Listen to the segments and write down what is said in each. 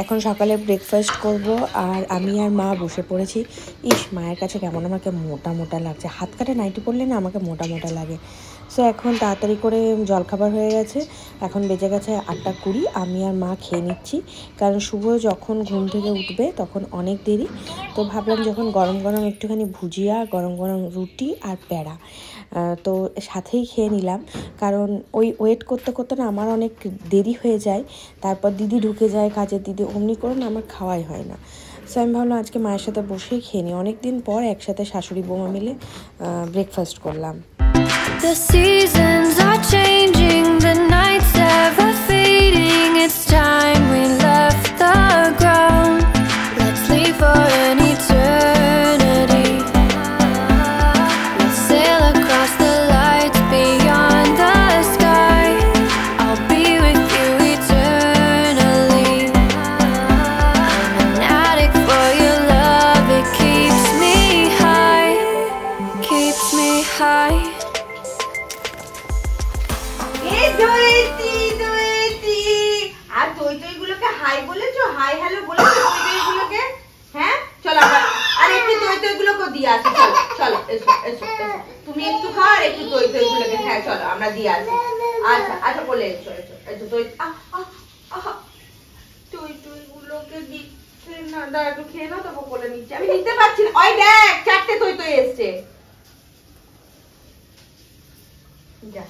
এখন সকালে ব্রেকফাস্ট করব আর আমি আর মা বসে পড়েছি। ইস, মায়ের কাছে কেমন আমাকে মোটা মোটা লাগছে, হাত কাটা নাইটি পরলে না আমাকে মোটা মোটা লাগে। সো এখন তাড়াতাড়ি করে জলখাবার হয়ে গেছে, এখন বেজে গেছে 8:20। আমি আর মা খেয়ে নিচ্ছি, কারণ শুভ যখন ঘুম থেকে উঠবে তখন অনেক দেরি। তো ভাবলাম যখন গরম গরম একটুখানি ভুজিয়া, গরম গরম রুটি আর প্যাড়া তো সাথেই খেয়ে নিলাম, কারণ ওই ওয়েট করতে করতে না আমার অনেক দেরি হয়ে যায়। তারপর দিদি ঢুকে যায়, কাজের দিদি, অমনি করে না আমার খাওয়াই হয় না। সো আমি ভাবলাম আজকে মায়ের সাথে বসেই খেয়ে নিই। অনেক দিন পর একসাথে শাশুড়ি বৌমা মিলে ব্রেকফাস্ট করলাম। The seasons are changing, the nights ever fading. It's time we left the ground. Let's leave for an eternity. Let's sail across the lights beyond the sky. I'll be with you eternally. I'm an addict for your love. It keeps me high, keeps me high. আর দই গুলোকে high বলেছো, hi hello বলেছো দই গুলোকে? হ্যাঁ চলো, আর একটু দই গুলোকে দিয়ে আসি। চলো চলো, এসো এসো এসো, তুমি একটু খাও আর একটু দই গুলোকে। হ্যাঁ চলো আমরা দিয়ে আসি। আচ্ছা আচ্ছা, বলে এসো এসো এসো। দই দই গুলোকে দিচ্ছে না, দাঁড়া একটু খেয়ে নাও, তারপর বলে নিচ্ছি। আমি নিতে পারছি না। ওই দেখ, 4টে দই এসছে। যা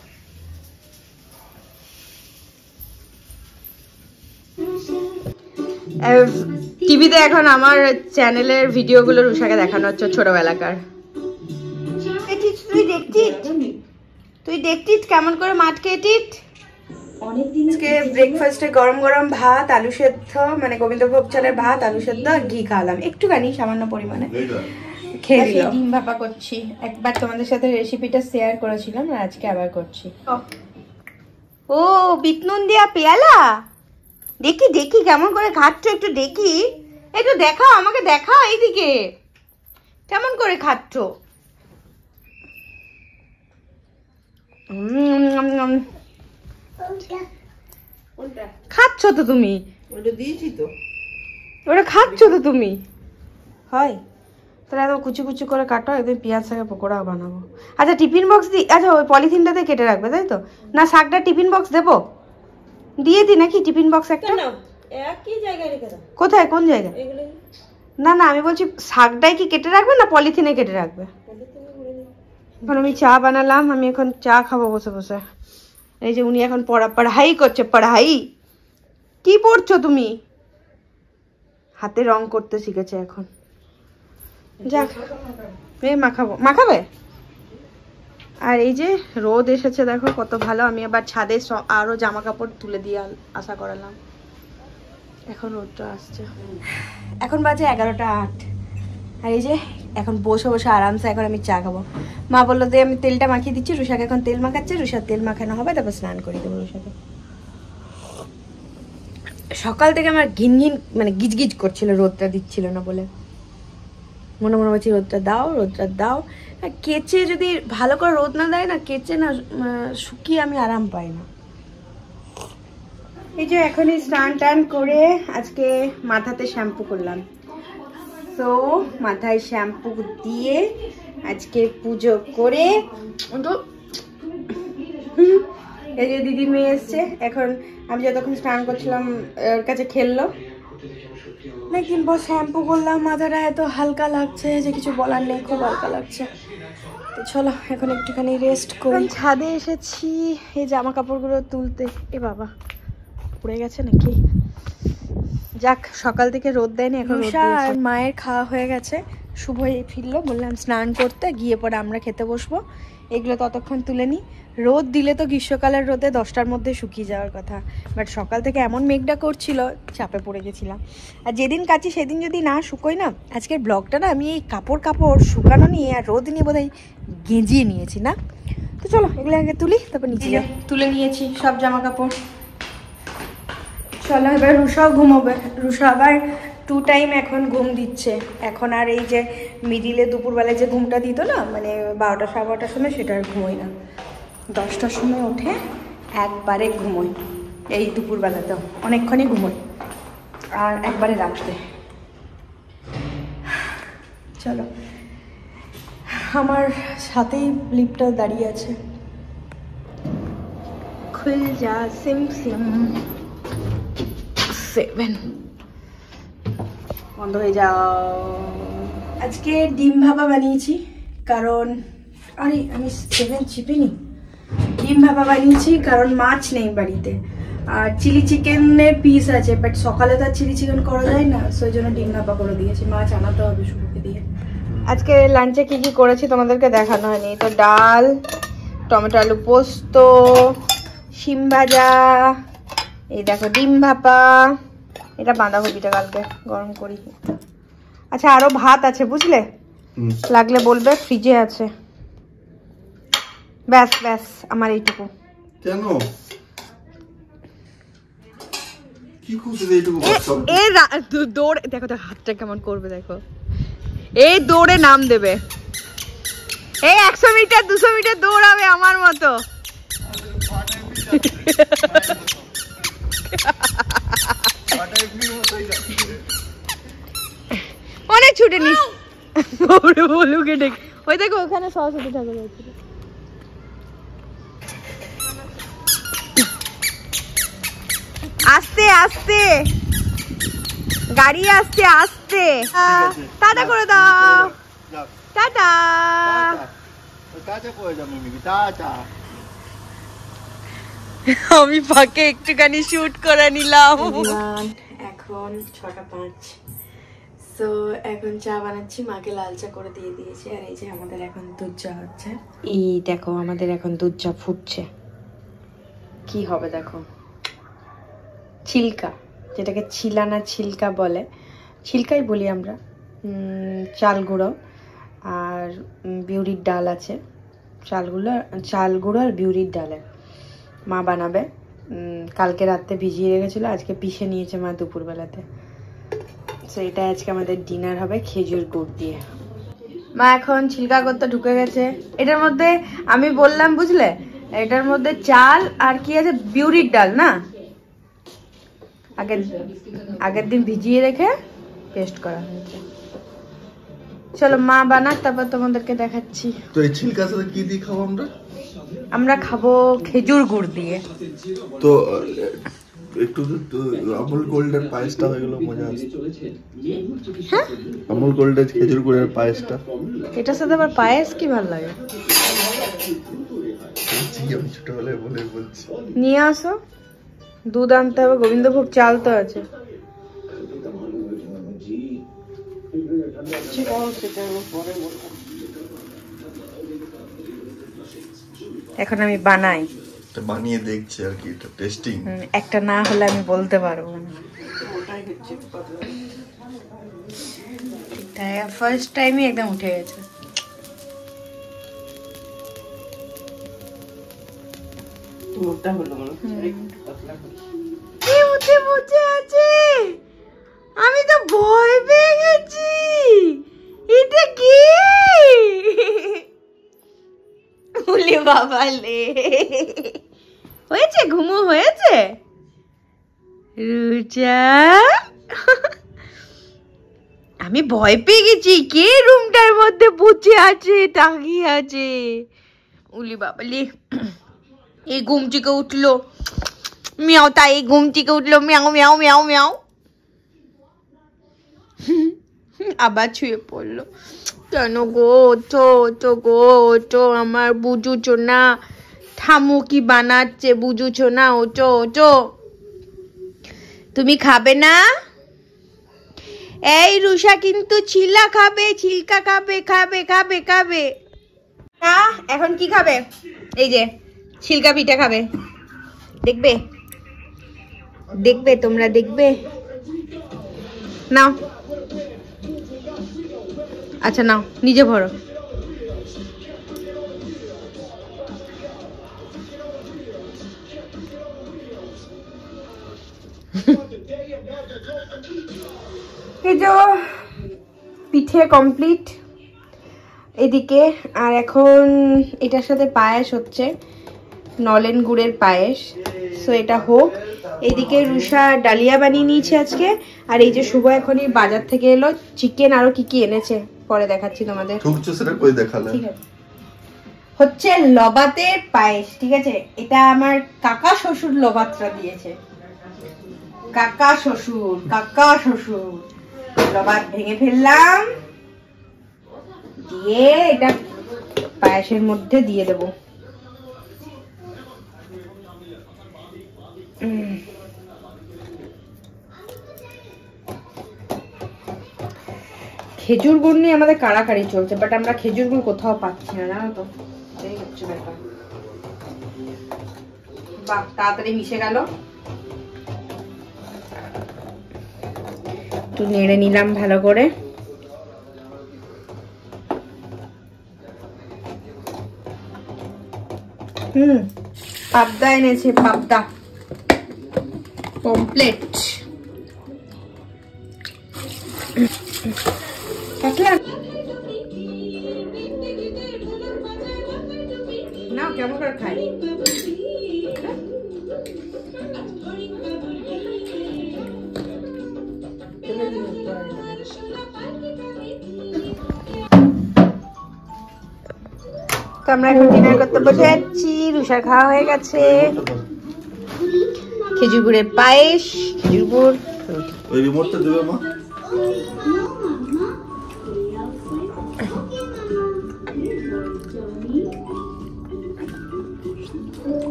টিভিতে এখন আমার চ্যানেলের ভিডিওগুলো রুষাকে দেখানো হচ্ছে ছোটবেলাকার। তুই দেখছিস কেমন করে মাঠকে এটিট। অনেকদিনকে ব্রেকফাস্টে গরম গরম ভাত, আলু সেদ্ধ, মানে গোবিন্দভোগ চালের ভাত, আলু সেদ্ধ আর ঘি খাওয়ালাম একটুখানি, সামান্য পরিমাণে খেয়ে দিলাম। ডিম ভাপা করছি, একবার তোমাদের সাথে রেসিপিটা শেয়ার করেছিলাম আর আজকে আবার করছি। ও বিট নুন দিয়া পেয়ালা, দেখি দেখি কেমন করে খাচ্ছ, একটু দেখি, একটু দেখাও আমাকে, দেখাও এইদিকে কেমন করে খাচ্ছ। খাচ্ছ তো তুমি, ওটা দিয়েছি তো, ওটা খাচ্ছ তো তুমি। হয় তাহলে এত কুচি কুচি করে কাটো, একদম পেঁয়াজ শাকের পকোড়া বানাবো। আচ্ছা টিফিন বক্স দিই, আচ্ছা ওই পলিথিনটাতে কেটে রাখবে তাই তো? না শাকটা টিফিন বক্স দেবো, দিয়ে দিই নাকি টিফিন বক্স একটা? একই জায়গায় রেখে দাও। কোথায়, কোন জায়গায়? না না, আমি বলছি শাকটাই কি কেটে রাখবে না পলিথিনে কেটে রাখবে? এখন আমি চা বানালাম, আমি এখন চা খাবো বসে বসে। এই যে উনি এখন পড়াই করছে, পড়াই। কি পড়ছো তুমি? হাতে রং করতে শিখেছে এখন। যাক, মাখাবো, মাখাবে। আর এই যে রোদ এসেছে, দেখো কত ভালো। আমি আবার ছাদে আরো জামা কাপড় তুলে দিয়ে আশা করালাম। এখন রোদটা আসছে, এখন বাজে 11:08। আর এই যে এখন বসে বসে আরামসে এখন আমি চা খাবো। মা বললো যে আমি তেলটা মাখিয়ে দিচ্ছি, রুষাকে এখন তেল মাখাচ্ছে, রুষার তেল মাখানো হবে, তারপর স্নান করে দেবো রুষাকে। সকাল থেকে আমার ঘিন ঘিন মানে গিজগিজ করছিল, রোদটা দিচ্ছিল না বলে। মনে মনে হচ্ছে রোদটা দাও, রোদটা দাও। কেচে যদি ভালো করে রোদ না দেয় না, কেচে না শুকিয়ে আমি আরাম পাই না। এই যে এখনই স্নান টান করে আজকে মাথাতে শ্যাম্পু করলাম। তো মাথায় শ্যাম্পু দিয়ে আজকে পুজো করে, এই যে দিদি মেয়ে এসছে, এখন আমি যতক্ষণ স্নান করছিলাম ওর কাছে খেললো। অনেকদিন পর শ্যাম্পু করলাম, মাথাটা এত হালকা লাগছে যে কিছু বলার নেই, খুব হালকা লাগছে। তো চলো এখন একটুখানি রেস্ট করি। ছাদে এসেছি এই জামা কাপড়গুলো তুলতে। এ বাবা, পড়ে গেছে নাকি? যাক, সকাল থেকে রোদ দেয়নি, এখন রোদ দিয়েছে। আর মায়ের খাওয়া হয়ে গেছে, শুভ ফিরলো, বললাম স্নান করতে, গিয়ে পরে আমরা খেতে বসবো। এগুলো ততক্ষণ তুলে নিই। রোদ দিলে তো গ্রীষ্মকালের রোদে 10টার মধ্যে শুকিয়ে যাওয়ার কথা, বাট সকাল থেকে এমন মেঘটা করছিল, চাপে পড়ে গেছিলাম। আর যেদিন কাচি সেদিন যদি না শুকোই না, আজকের ব্লগটা না আমি এই কাপড় শুকানো নিয়ে আর রোদ নিয়ে বোধহয় গেঁজিয়ে নিয়েছি না। তো চলো এগুলো আগে তুলি, তারপর নিচে যাই। তুলে নিয়েছি সব জামা কাপড়। চলো এবার রুষাও ঘুমোবে। রুষা আবার 2 টাইম এখন ঘুম দিচ্ছে এখন। আর এই যে মিডিলে দুপুরবেলায় যে ঘুমটা দিত না, মানে 12টা সাড়ে 12টার সময়, সেটা আর ঘুমোই না। 10টার সময় উঠে একবারে ঘুমোই, এই দুপুরবেলাতেও অনেকক্ষণই ঘুমোই। আর একবারে রাখতে। চলো, আমার সাথেই লিফটটা দাঁড়িয়ে আছে। খুল যা সিম সিম 7 বন্ধ হয়ে যাও। আজকে ডিম ভাপা বানিয়েছি, কারণ আরে আমি 7 চিপিনি। ডিম ভাপা বানিয়েছি কারণ মাছ নেই বাড়িতে, আর চিলি চিকেনের পিস আছে, বাট সকালে তো আর চিলি চিকেন করা যায় না, সেই জন্য ডিম ভাপা করে দিয়েছি। মাছ আনাতে হবে শুরুকে দিয়ে। আজকে লাঞ্চে কি কি করেছি তোমাদেরকে দেখানো হয়নি। তো ডাল, টমেটো আলু পোস্ত, শিম ভাজা, এই দেখো ডিম ভাপা, এটা বাঁধাকপিটা কালকে গরম করি। আচ্ছা আরো ভাত আছে বুঝলে, লাগলে বলবে, ফ্রিজে আছে। ব্যাস ব্যাস আমার এইটুকু। কেন কি খুশি এইটুকু? দৌড়ে দেখো তো হাতটা কেমন করবে, দেখো এই দৌড়ে নাম দেবে, এই 100 মিটার 200 মিটার দৌড়াবে আমার মতো। অনেক ছুটে নি বলুকে ডেকে। ওই দেখো ওখানে সরস্বতী ঠাকুর আছে। আস্তে আস্তে গাড়ি আসছে, আস্তে। টাটা করে দাও, টাটা। আমি ফাঁকে একটুখানি শুট করে নিলাম। এখন 6:05। সো এখন চা বানাচ্ছি, মাকে লাল চা করে দিয়ে দিয়েছি। আর এই যে আমাদের এখন দুধ চা হচ্ছে। এই দেখো আমাদের এখন দুধ চা ফুটছে। কি হবে দেখো, ছিলকা, যেটাকে ছিলানা ছিলকা বলে, ছিলকাই বলি আমরা। চাল গুঁড়ো আর বিউরির ডাল আছে, চাল গুঁড়ো আর বিউরির ডালে মা বানাবে। কালকে রাতে ভিজিয়ে রেখেছিল, আজকে পিষে নিয়েছে মা দুপুরবেলাতে। তো এটা আজকে আমাদের ডিনার হবে খেজুর গুড় দিয়ে। মা এখন ছিলকা করতে ঢুকে গেছে। এটার মধ্যে আমি বললাম বুঝলে, এটার মধ্যে চাল আর কি আছে, বিউরির ডাল না, আগের দিন ভিজিয়ে রেখে পেস্ট করা হয়েছে। চলো মা বানাক, তারপর তোমাদেরকে দেখাচ্ছি। তো এই ছিলকার সাথে কি দিয়ে খাবো আমরা? আমরা খাবো খেজুর গুড় দিয়ে। তো একটু আমুল গোল্ডের পায়েসটা হয়ে গেল, মজা আসছে। আমুল গোল্ডের খেজুর গুড়ের পায়েসটা, এটার সাথে আবার পায়েস কি ভালো লাগে? আমি ছোটবেলায় বলে বলছি। নিয়ে আসো, দুধ আনতে হবে, গোবিন্দভোগ চাল তো আছে। এখন আমি বানাই, বানিয়ে দেখছি আর কি, এটা টেস্টিং। একটা না হলে আমি বলতে পারবো না। ফার্স্ট টাইমই একদম উঠে গেছে। আমি তো ভয় পেয়ে গেছি। এটা কি? বলি বাবা লে, হয়েছে ঘুমো হয়েছে রুচা। আমি ভয় পেয়ে গেছি, কে রুমটার মধ্যে বসে আছে, তাকিয়ে আছে। উলি বাবা লে, এই ঘুম থেকে উঠলো মিয়াও, তাই এই ঘুম থেকে উঠলো মিয়াও মিয়াও মিয়াও মিয়াও, আবার ছুঁয়ে পড়লো। কেন গো, ওঠো ওঠো গো ওঠো, আমার বুঝুছো না ঠামু কি বানাচ্ছে, বুঝুছো না? ওঠো ওঠো, তুমি খাবে না? এই রুষা কিন্তু ছিলা খাবে, ছিলকা খাবে, খাবে খাবে খাবে না। এখন কি খাবে? এই যে ছিলকা পিঠা খাবে, দেখবে দেখবে তোমরা দেখবে। নাও, আচ্ছা নাও, নিজে ভরো। এই যে পিঠে কমপ্লিট এদিকে। আর এখন এটার সাথে পায়েস হচ্ছে, নলেন গুড়ের পায়েস। সো এটা হোক, এইদিকে রুষা ডালিয়া বানিয়ে নিয়েছে আজকে। আর এই যে শুভ এখনই বাজার থেকে এলো, চিকেন আরো কি কি এনেছে পরে দেখাচ্ছি তোমাদের। ঠিক আছে, হচ্ছে লবাতের পায়েস। ঠিক আছে, এটা আমার কাকা শ্বশুর লবাতটা দিয়েছে। কাকা শ্বশুর লবাত ভেঙে ফেললাম, দিয়ে এটা পায়েসের মধ্যে দিয়ে দেব। খেজুর গুড় নিয়ে আমাদের কাড়াকাড়ি চলছে, বাট আমরা খেজুর গুড় কোথাও পাচ্ছি না, জানো তো, এই হচ্ছে ব্যাপার। বাহ, তাড়াতাড়ি মিশে গেল। একটু নেড়ে নিলাম ভালো করে। পাবদা এনেছে, পাবদা কমপ্লিট। না কেমন করে খাই, তো আমরা এখন ডিনার করতে বসে যাচ্ছি। রুষার খাওয়া হয়ে গেছে, খেজুর গুড়ের পায়েস, খেজুর গুড়, ওই রিমোটটা দেবে মা।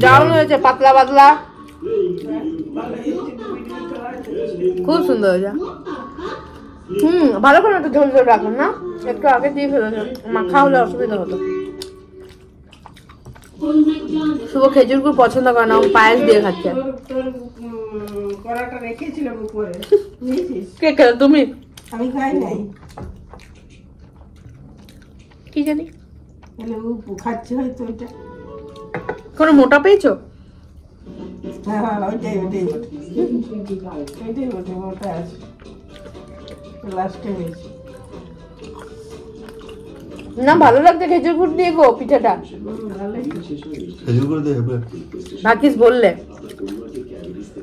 দারুণ হয়েছে, পাতলা পাতলা, খুব সুন্দর হয়েছে। ভালো করে একটু ঝোল ঝোল রাখুন না, একটু আগে দিয়ে ফেলেছে, মাখা হলে অসুবিধা হতো। শুভ খেজুর গুড় পছন্দ করে না, পায়েস দিয়ে খাচ্ছে। কে খেলো তুমি? আমি খাই নাই, কি জানি খাচ্ছে হয়তো। ওইটা কোনো মোটা পেয়েছো? হ্যাঁ, ওইটাই মোটা আছে, লাস্টে হয়েছে। না ভালো লাগছে খেজুর গুড় দিয়ে গো পিঠাটা। খেজুর গুড় দিয়ে হবে ভাকিস বললে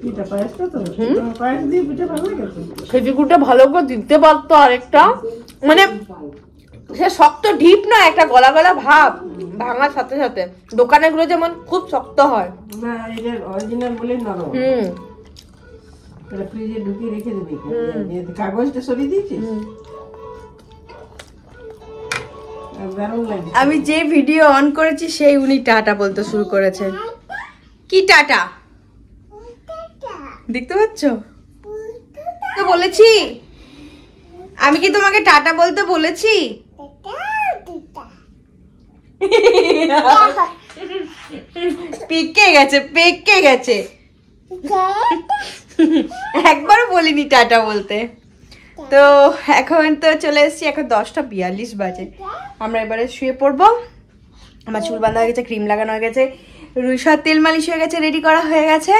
পিঠা পায়েসটা তো পায়েস দিয়ে পিঠা ভালো লাগে। খেজুর গুড়টা ভালো করে দিতে পারতো আরেকটা, মানে সে শক্ত ঢিপ না, একটা গলা গলা ভাব ভাঙার সাথে সাথে। দোকানের গুলো যেমন খুব শক্ত হয় না, এটা অরিজিনাল বলে নরম। এটা ফ্রিজে ঢুকিয়ে রেখে দিবি, কাগজটা সরিয়ে দিয়েছিস। আমি যে ভিডিও অন করেছি সেই উনি টাটা বলতে শুরু করেছে। কি টাটা দেখতে পাচ্ছ তো? বলেছি আমি কি তোমাকে টাটা বলতে বলেছি? পেকে গেছে একবারও বলিনি টাটা বলতে। তো এখন তো চলে এসেছি, এখন 10:42 বাজে। আমরা এবারে শুয়ে পড়বো। আমার চুল বাঁধা হয়ে গেছে, ক্রিম লাগানো হয়ে গেছে, রুষার তেল মালিশ হয়ে গেছে, রেডি করা হয়ে গেছে।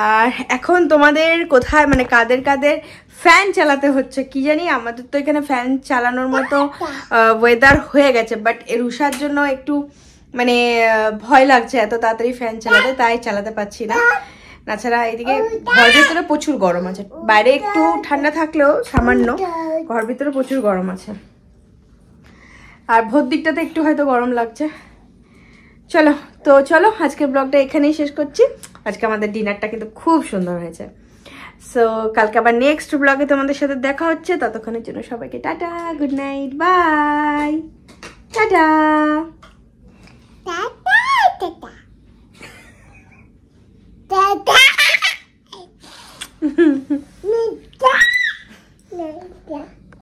আর এখন তোমাদের কোথায় মানে কাদের কাদের ফ্যান চালাতে হচ্ছে কি জানি, আমাদের তো এখানে ফ্যান চালানোর মতো ওয়েদার হয়ে গেছে, বাট রুষার জন্য একটু মানে ভয় লাগছে এত তাড়াতাড়ি ফ্যান চালাতে, তাই চালাতে পারছি না। তাছাড়া এদিকে ঘর ভিতরে প্রচুর গরম আছে, বাইরে একটু ঠান্ডা থাকলেও সামান্য, ঘর ভিতরে প্রচুর গরম আছে। আর ভোর দিকটাতে একটু হয়তো গরম লাগছে। চলো আজকের ব্লগটা এখানেই শেষ করছি। আজকে আমাদের ডিনারটা কিন্তু খুব সুন্দর হয়েছে। সো কালকে আবার নেক্সট ব্লগে তোমাদের সাথে দেখা হচ্ছে। ততক্ষণের জন্য সবাইকে tata, good night, bye, tata tata tata.